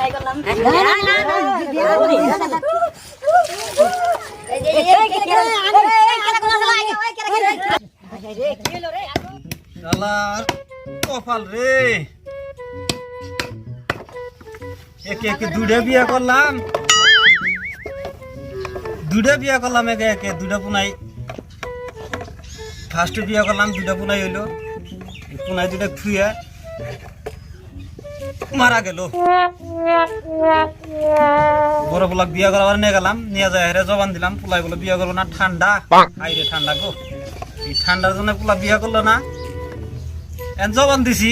Try করলাম। কপাল রে, একে একে দুইটা বিয়া করলাম, একে একে দুইটা পুনাই। ফার্স্টে বিয়া করলাম, দুইটা পুনাই হইলো, পুনাই দুইটা খুঁয়া মারা গেল। বড় পোলাক বিয়া করাবার নিয়ে গেলাম, নিয়ে যায় হেরে জবান দিলাম, পোলাই গুলো বিয়া করবো না, ঠান্ডা আইরে ঠান্ডা গো। এই ঠান্ডার জন্য পোলা বিয়া করলো না, জবান দিছি,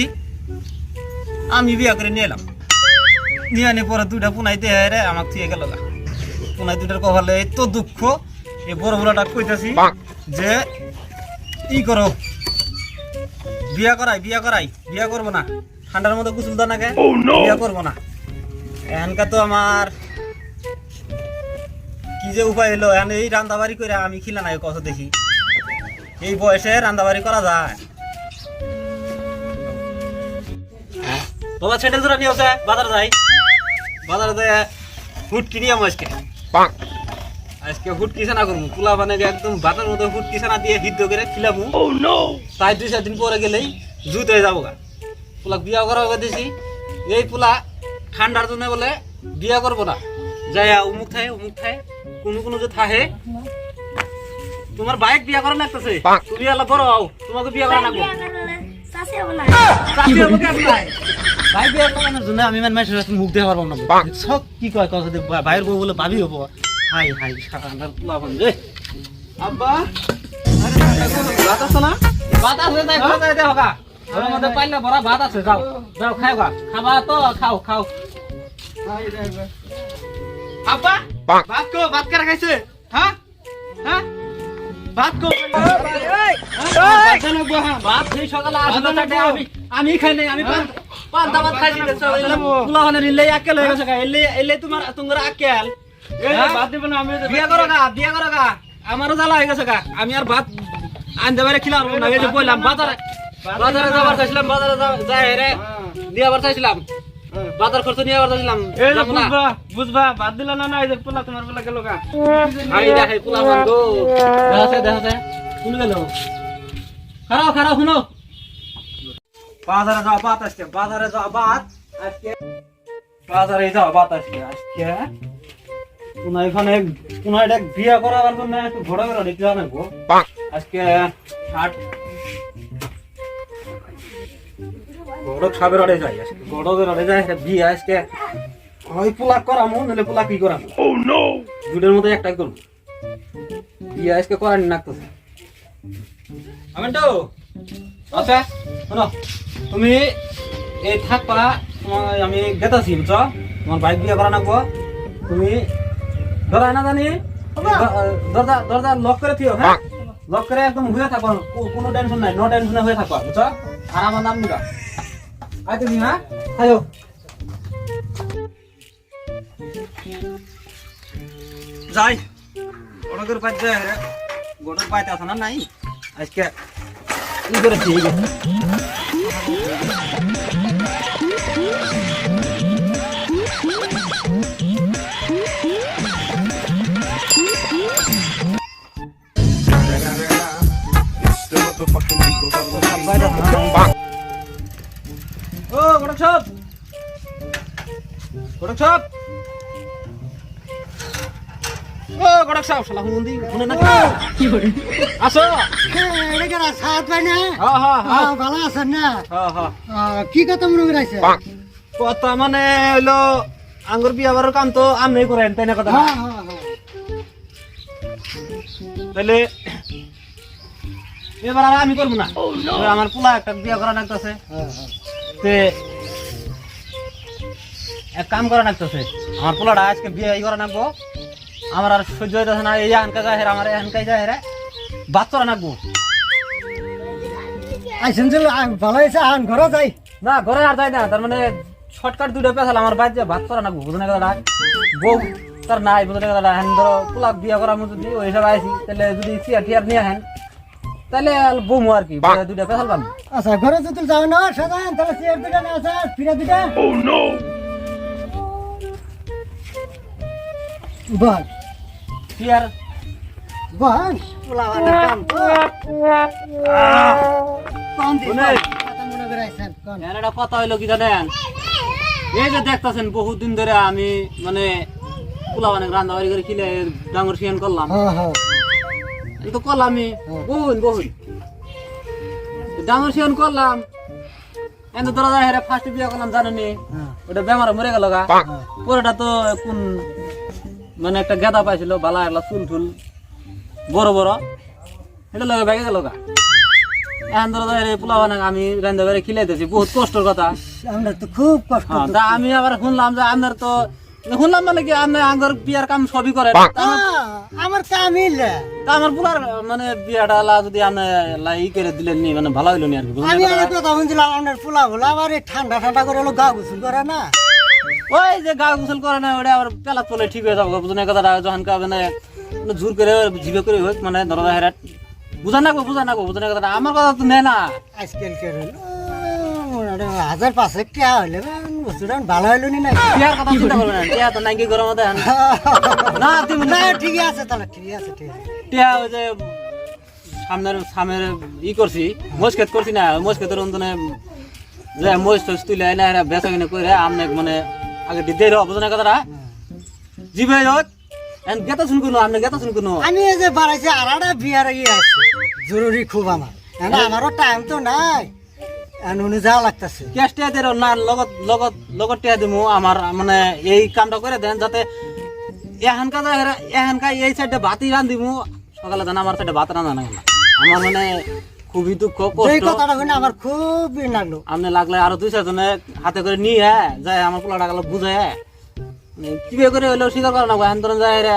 আমি বিয়া করে নিয়ে এলাম। নিয়ে আনি পরে দুইটা পুনাই দিয়ে হেরে আমাকে থুয়ে গেল। পুনাই দুইটার কপালে এত দুঃখ। এই বড় পোলাটা কইতাছি যে ই করো, বিয়া করাই, বিয়া করবো না, ঠান্ডার মধ্যে গোসল দাও নাকি, বিয়া করবো না। এখানকার তো আমার কি যে উপায় এলো, এখন এই রান্দাবাড়ি করে আমি খিলা নাই কত দেখি, এই বয়সে রান্দাবাড়ি করা যায়। বাবা ছেটে জোড়া নিয়ে আসে, বাজার যাই, বাজারে যায় হুটকি নিয়ে আজকে হুটকি ছানা করবো, পোলা মানে একদম ভাতের মতো হুটকি ছানা দিয়ে সিদ্ধ করে খিলাবো। তাই 2-4 দিন পরে গেলেই জুত হয়ে যাবো গা। পোলা বিয়া করা দিছি, এই পোলা ঠান্ডার জন্য বলে বিয়া করবো না, যাই উমুক থায় কোনো যে থাহে। তোমার বাইক বিয়া করা লাগতেছে, তুমি আল্লাহ বড় হও, তোমাকে বিয়া করা লাগবো। ভাই বিয়া করানোর জন্য আমি মুখ দেখতে পারবো না, সব কি কয় ভাইয়ের বউ বলে ভাবি হবো। হাই ঠান্ডার পোলা রে। আব্বা ভাত আছে না? ভাত আছে, ঘরের মধ্যে পাইলে ভরা ভাত আছে, যাও যাও খাও, খাবা তো খাও। আব্বা ভাত কেরা খাইছে? হ্যাঁ ভাত ভাত সেই সকালে আসলে আমি খাই নাই, আমি পান্তা ভাত খাইছি। পোলাহানের ইল্লে আকেল হয়ে গেছে, এলে তোমার আকেল ভাত দিব না। আমি বিয়া করো গা, আমারও জ্বালা হয়ে গেছে গা, আমি আর ভাত আনতে পারে খিলাম না। এই যে বললাম বাজারে যাবার চাইছিলাম, বাজারে যাই রে দিয়াবার চাইছিলাম, বাজার খরচ নিয়ে আবার চাইছিলাম। বুঝবা বাদ দিলা না, এই যে পোলা তোমার পোলা গেল গা। দেখে পোলা গো, দেখাছে কোন গেল। খারাপ শুনো, বাজারে যাওয়া বাত আজকে, বাজারে যাওয়া বাত আজকে কোনাইটা বিয়া করাবার জন্য একটু ঘোরা দেখতে জানাবো আজকে। গড়ক সাবের অড়ে যাই, গড়কের অড়ে যাই বিয়া আজকে। হয় পোলা করামো, নাহলে পোলা কি করামো, দুটোর মধ্যে একটাই করবো। বিয়া আজকে করানি লাগতেছে। আমি তো আচ্ছা শোনো, তুমি এই থাকবা, তোমার আমি গেতাছি বুঝছো, তোমার বাইক বিয়া করা নাকবো। তুমি ধরা না জানি দরজা লক করে থিও, হ্যাঁ লক করে একদম হয়ে থাকো, কোনো টেনশন নাই, নো টেনশনে হয়ে থাকবা বুঝছো। আর আমার নাম নিবা, আয় তুমি, হ্যাঁ আয়ো। যাই গড়কের পাইতে যায়, গড়ের পাইতে আছে না নাই আজকে ই করেছি। ও গড়ক সাহেব, ও গড়ক সাহেব, শালা হুমন্দি শুনে না কি করে আসো? এটা কেন সাত ভাই না? হ্যাঁ ভালো আছেন না? হ্যাঁ কি কথা মনে করাইছে? কথা মানে হইলো আঙ্গুর বিয়াবারের কাম তো আমনি করেন, তাই না কথা? তাহলে এবার আর আমি করবো না, আমার পোলা একটা বিয়া করা লাগতেছে, এক কাম করা লাগতেছে। আমার পোলাটা আজকে বিয়ে করা নাকবো, আমার আর সহ্য হইতেছে না। এই আনকা যায় হেরা, আমার এখানকাই যায় হেরা বাদ করা নাকবো। আইসেন যে ভালো হয়েছে, আন ঘরে যাই না, ঘরে আর যাই না, তার মানে শর্টকাট দুইটা পেছাল, আমার বাইরে ভাত করা নাকবো, বুঝে না কথাটা। বউ তার নাই, বুঝে না কথাটা। হ্যান ধরো পোলা বিয়া করার মতো যদি ওই হিসাবে আইসি, তাহলে যদি চেয়ার টিয়ার নিয়ে হেন, তাহলে বমু আর কি, দুইটা পেছাল পান। আচ্ছা ঘরে যদি যাও না সাজান, তাহলে চেয়ার দুটা না আছে ফিরে দুটা। বল কি আর বল পোলাওয়ানের কাম তো কোন দিন শুনে। কথা মনে করে আইছেন কোন এর একটা কথা হইলো কি জানেন, এই যে দেখতেছেন বহুত দিন ধরে আমি মানে পোলা মানে রান্না বাড়ি করে খিলে ডাঙর শিয়ান করলাম, হ্যাঁ হ্যাঁ এই তো করলামই বহুন বহুন ডাঙর শিয়ান করলাম। এনে ধরা যায় হেরে ফার্স্ট বিয়ে করলাম জানেনি, হ্যাঁ ওটা বেমারে মরে গেল গা। পরেটা তো কোন মানে একটা গেদা পাইছিল বালা এগুলা চুল টুল বড় বড়, এটা লগে ভেঙে গেল গা। এখন ধরা যায় পোলা বানা আমি রান্না বাড়ি খিলাইতেছি, বহুত কষ্টের কথা। আমরা তো খুব কষ্ট হ্যাঁ, তা আমি আবার শুনলাম যে আপনার তো শুনলাম মানে কি আপনি আঙ্গর বিয়ার কাম সবই করেন। আমার কামিল তা আমার পুরার মানে বিয়াটা যদি আপনি ই করে দিলেন নি মানে ভালো হইলো নি আর কি, বুঝলেন আমি কথাটা? আর কথা বলছিলাম আপনার পোলা বলে আবার এই ঠান্ডা ঠান্ডা করে হলো গা গোসল করে না ওই যে গা গোসল করে না ওটা আবার পেলা চলে ঠিক হয়ে যাবো, বুঝলেন কথাটা? যখন মানে জোর করে জিভে করে হোক মানে ধরো হেরা বুঝা না বুঝলেন কথাটা? আমার কথা তো নেয় না। আজকালকার হলো 1,500 টাকা হইলে বস্তুটা ভালো হইলো নি না বিয়ার কথা চিন্তা করবেন না, টিয়া তো নাকি গরম মধ্যে না তুমি না ঠিক আছে তাহলে ঠিক আছে ঠিক আছে টিয়া ওই যে সামনের ই করছি মস্কেত করছি না, মস্কেতের অন্তনে যে মস টস তুলে না এরা বেচা কিনে করে আমনে মানে আগে দিতে রহ, বুঝলেন কথাটা? জিভে হোক গেতা শুন কোনো আপনি গেতা শুন কোনো আমি এই যে বাড়াইছি আর একটা বিয়ার ইয়ে আছে জরুরি খুব আমার আমারও টাইম তো নাই নুনে যাওয়া লাগতেছে ক্যাশ টিয়া দিয়ে না লগত লগত লগত টিয়া দিমু আমার মানে এই কামটা করে দেন যাতে এখানকার এই সাইডে ভাতই রান দিমু, সকালে দেন আমার সাইডে ভাত রান্না না আমার মানে খুবই দুঃখ এই কষ্ট। কথাটা শুনে আমার খুব ই লাগলো আপনি লাগলে আরো 2-4 জনে হাতে করে নিয়ে হ্যাঁ যায় আমার পোলাটা গেল বুঝে কিভাবে করে হইলেও স্বীকার করে না এখন ধরেন যায় রে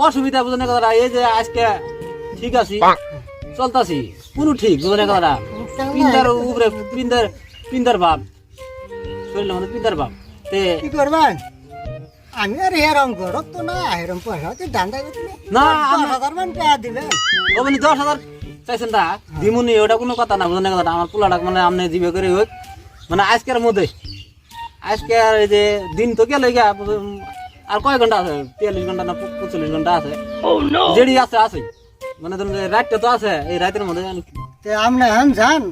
অসুবিধা বুঝেন কথাটা? এই যে আজকে ঠিক আছি চলতাছি কোনো ঠিক বুঝেন কথাটা? পিন্দার উপরে পিন্দার ভাব শরীরের মধ্যে পিন্দার ভাব তে কি করবেন আমি আর হেরম গরত তো না হেরম পয়সা হচ্ছে ডান্ডা না 10,000 মান টাকা দিবেন আপনি 10,000 চাইছেন তা দিমুনি, ওটা কোনো কথা না বুঝেন কথাটা? আমার পোলাটা মানে আপনি জিবে করে হোক মানে আজকের মধ্যে আজকে আর এই যে দিন তো গেলে গিয়া আর কয় ঘন্টা আছে, 43 ঘন্টা না 45 ঘন্টা আছে, যেটি আছে আছে মানে ধরুন রাতটা তো আছে, এই রাতের মধ্যে তে আপনি হান যান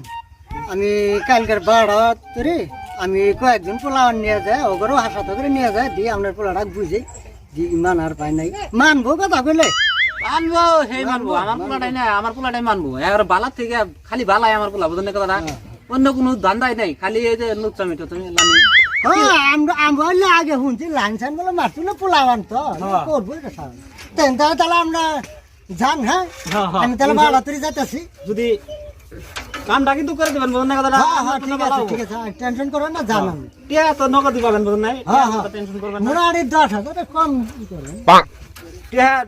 আমি কালকের 12 তরে আমি কয়েকজন পোলাওয়ান নিয়ে যায় ওগরও হাসাতে করে নিয়ে যায় দিয়ে আপনার পোলাটা বুঝে দি ইমান আর পাই নাই মানবো কথা কইলে মানবো সেই মানবো, আমার পোলাটাই না আমার পোলাটাই মানবো। এবার বালার থেকে খালি বালাই আমার পোলা বুঝলেন কথাটা? অন্য কোনো ধান্দাই নাই, খালি এই যে লুচ্চামিটা তুমি লানি হ্যাঁ আমরা আগে শুনছি লাইন সাইন বলে মারছিল পোলাওয়ান তো করবো এটা সারা তাহলে আমরা যান হ্যাঁ আমি তাহলে 12 তরে যাইতেছি যদি কামটা কিন্তু করে দিবেন বুঝলেন কথাটা? হ্যাঁ ঠিক আছে টেনশন করো না জানাম টিয়া তো নগদ দিবেন বুঝলেন নাই, হ্যাঁ, হ্যাঁ। টেনশন করবেন না। মোরা আরে 10,000 কম করবেন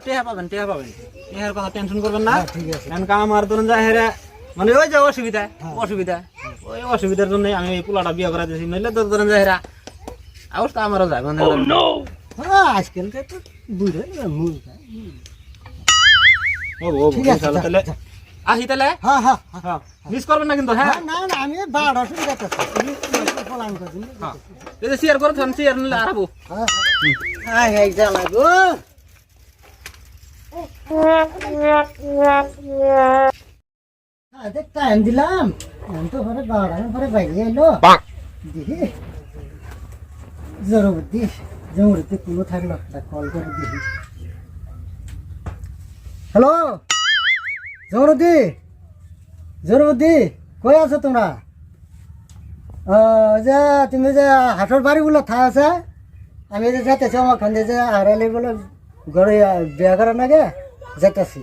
টিয়া পাবেন টিয়ার কথা টেনশন করবেন না। হ্যাঁ, ঠিক আছে। কারণ আমার ধরুন যা হেরে মানে ওই যে অসুবিধা ওই অসুবিধার জন্য আমি এই পোলাটা বিয়ে করা দিয়েছি, নইলে তো ধরুন যা হেরা অবস্থা আমারও যায় মানে হ্যাঁ আজকালকার তো বুঝে মূল ঠিক আছে, তাহলে আসি তাহলে হ্যাঁ হ্যাঁ মিস করবেন না কিন্তু হ্যাঁ। না না আমি 12 শুরু যাইতেছি পোলান করছি এই যে শেয়ার করে থান শেয়ার নিলে আরাবো হ্যাঁ হ্যাঁ জ্বালা গো দেখ টাইম দিলাম আমি তো পরে 12 পরে বাইরে এলো দেখি জরুরি জরুরি কোনো থাকলো একটা কল করে দেখি হ্যালো জরুরি কই আছো তোমরা যে তুমি যে হাটর বাড়িগুলো থা আছে আমি যে যেতেছি আমার খান যে হারালি বলে ঘরে বিয়া করার নাগে যেতেছি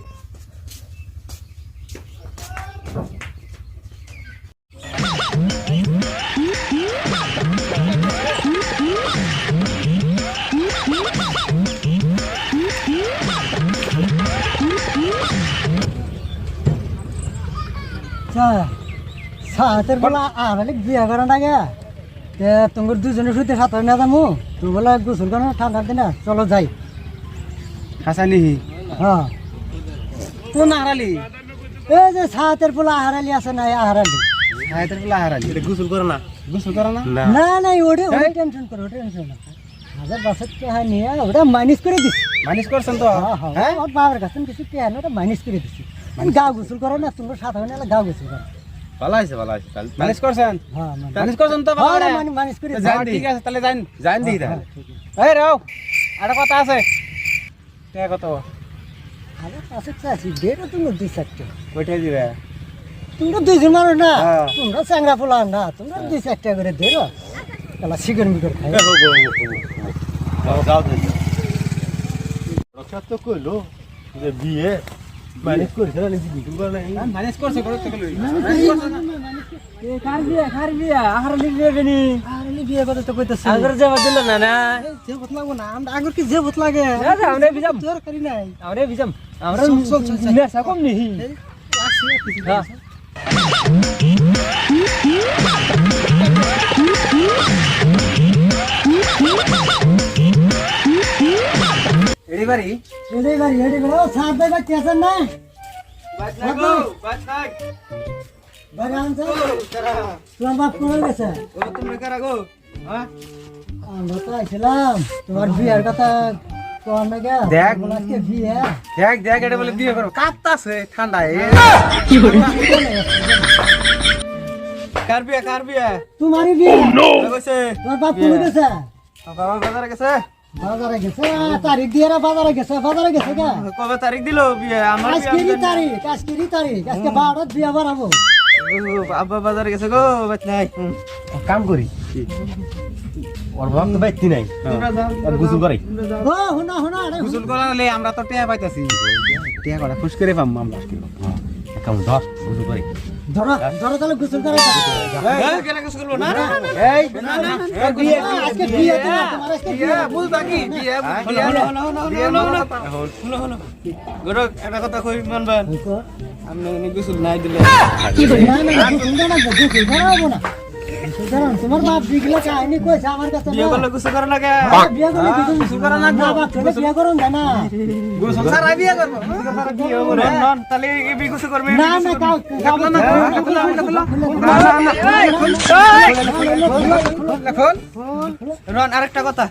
সাতের বেলা হারালি বিয়া করার নাগে তোমার দুজনে শুতে সাঁতার না যাবো তুমি বলে গোসল করো ঠান্ডার দিনে চলো যাই হাসানি হ্যাঁ কোন হারালি এই যে সাতের পোলা হারালি আছে না হারালি হায়াতের পোলা হারালি এটা গোসল করে না না না ওটা টেনশন করো টেনশন হাজার বাসের টাকা নিয়ে ওটা মাইনাস করে দিছি। মাইনাস করছেন তো হ্যাঁ ওর বাবার কাছে কিছু টাকা নিয়ে ওটা মাইনাস করে দিছি। গা গোসল করো না তোমরা সাথে হয়ে গা গোসল করো। ভালো আছে মাইনাস করছেন হ্যাঁ মাইনাস করছেন তো ভালো মাইনাস করে দিছি। যান ঠিক আছে তাহলে যান দিই তাহলে এই রাও একটা কথা আছে টাকা কত হাজার বাসের চাষি বেরো তুমি 2-4 টাকা। ওইটাই দিবে তোমরা দুইজন মানুষ না হ্যাঁ। তোমরা চ্যাংরা পোলা না তোমরা 2-4 টাকা করে দেরো তাহলে শিকড় মিকড় খাই। তো কইলো যে বিয়ে ম্যানেজ করেছে না নিজে বিক্রি করে নাই মাইনাস করছে করতে গেল কার বিয়া আহার লিখবে বেনি আরে বিয়ে কথা তো কইতাছ আগর যাবা দিল না না যে ভূত লাগবো না আমরা আগর কি যে ভূত লাগে আমরা বিজাম তোর করি নাই আমরা বিজাম আমরা চল, চল, চল। নেশা কম নেহি হ্যাঁ এডি বাড়ি এডে বাড়ি ও সাত ভাই বাচ্চা আছেন না বাস নাই গো বাস নাই বাগান যা তোমার বাপ কোন গেছে ও তুমি কারা গো হ্যাঁ আমরা তো আইছিলাম তোমার বিয়ার কথা কোন না গা দেখ। বলা কে বিয়ে দেখ এটা বলে বিয়ে করব কাঁপতাছে ঠান্ডায় কার বিয়ে তোমারই বিয়ে কইছে তোমার বাপ কোন গেছে বাবা বাজারে গেছে বাজারে গেছে তারিখ দিয়ে বাজারে গেছে গা কবে তারিখ দিল বিয়ে আমার আজকেরই তারিখ আজকে 12 বিয়া বাড়াবো আব্বা বাজারে গেছে গো বাত নাই কাম করি ওর বাপ তো বাইতি নাই তোমরা যাও আর গুজু করে ও হুনা আরে গোসল করালে আমরা তো টিয়া পাইতাছি টিয়া করা খুশ করে পাম আমরা কাম ধর গুজু করে ধরো তাহলে গোসল করে এই কেন গোসল করব না এই বিয়ে আজকে বিয়ে তোমার আজকে বিয়ে ভুল বাকি বিয়ে হলো গরক একটা কথা কই মানবেন আপনি গোসল নাই দিলে না গোসল না গোসল করাবো না তোমার বাপ দিগলা কাহিনী কইছে আমার কাছে বিয়ে করলে গোসল করা লাগে বিয়ে করলে গোসল করা না বাবা ছেলে বিয়ে করুন না গোসল সারা বিয়ে করব গোসল সারা বিয়ে হবে নন তাহলে এই বিয়ে গোসল করবে না কাউ রন আরেকটা কথা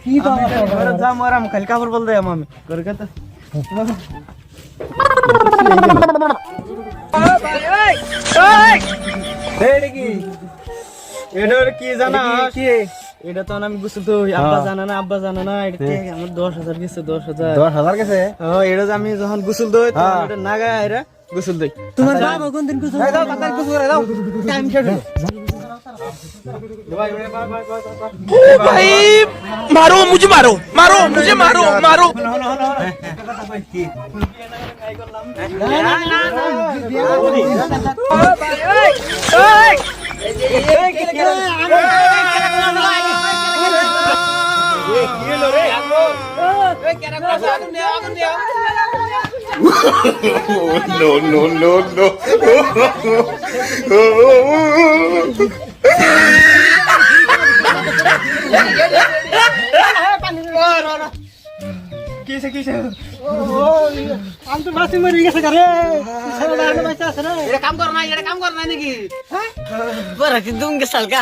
কি বাবা ঘরে যা মরাম খালি কাপড় বল দে আমি ঘরে কথা কি জানা কি এটা তো আমি গোসল তো আব্বা জানা না এটা ঠিক আমার 10,000 গেছে 10,000 10,000 গেছে এটা যে আমি যখন গোসল দই তখন এটা নাগা এরা গোসল দই তোমার বাবা কোন দিন গোসল দাও তাড়াতাড়ি গোসল করে দাও টাইম শেষ হলো भाई मारो मुझे मारो मारो no. কিসে আমি তো বাসি মরে গেছে রে ছেলেটা আগে বাঁচা আছে রে এটা কাম কর না নাকি বড় কি দুঙ্গে সালকা